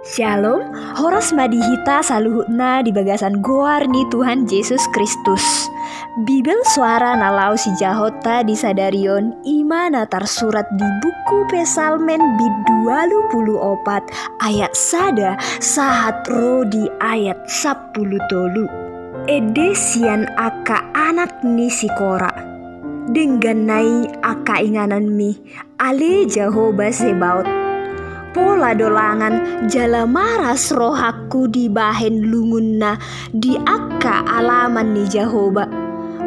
Shalom, horos madihita saluhutna di bagasan goar ni Tuhan Yesus Kristus. Bibel suara nalau si jahota di sadarion imana tersurat di buku Pesalmen bid 24 ayat sada sahat ro di ayat 10 tolu. Edesian aka anak ni si Kora. Dengan nai aka inganan mi ale Jehovah Sebaot. Pola dolangan jala maras rohaku di bahen lungunna di akka alaman ni Jehovah.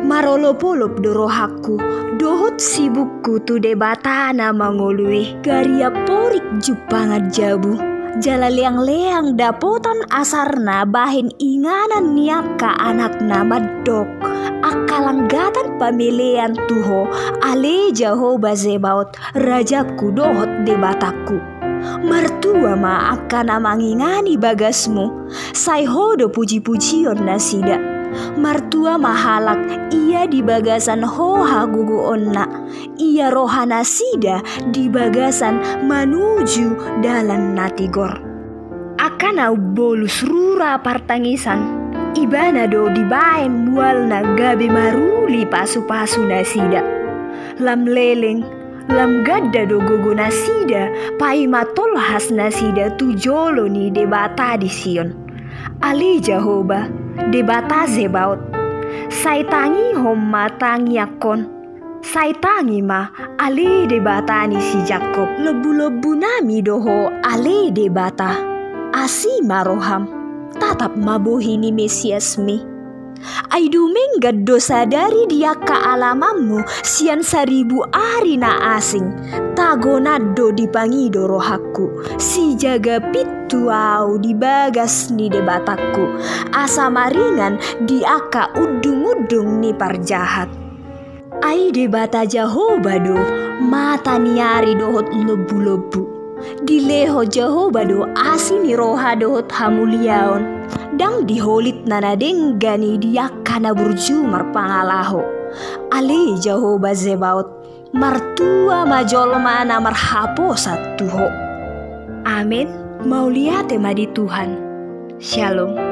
Marolopolop do rohaku dohot sibukku tu debatana mangolue garia porik jupangat jabu. Jala leang-leang dapotan asarna bahen inganan niaka anakna madok. Akalanggatan pamilihan tuho ale Jehovah Zebaot rajaku dohot debataku. Martua ma akan mangingani bagasmu, sai hodo puji-pujion nasida. Martua mahalak ia di bagasan hoha gugu onna, ia roha nasida di bagasan menuju dalan natigor. Akan au bolus rura partangisan, ibana do di baen bualna gabe maruli pasu-pasu nasida. Lam leleng lam gadda do gogo nasida pai matol has nasida tu jolo ni debata di Sion. Ali Jehovah debata Zebaot. Saitangi homma tangi akon. Saitangi ma ali debata ni si Jakob. Lebu-lebu nami doho ali debata. Asima roham tatap mabohini Mesias mi. Aidu menggad dosa dari dia ke alamamu sian 1000 ari na asing tagonado dipangido rohaku si jaga pitu au di bagas ni debataku asa maringan di aka udung-udung ni parjahat. Ai debata Jehovah do mata niari dohot lebu-lebu dileho Jehovah do asini roha dohot hamuliaon dang diholit nana denggani dia kana burjumar pangalaho ale Jehovah Zebaot martua majolma na marhapo satuho. Amin. Mau lihat tema di Tuhan. Shalom.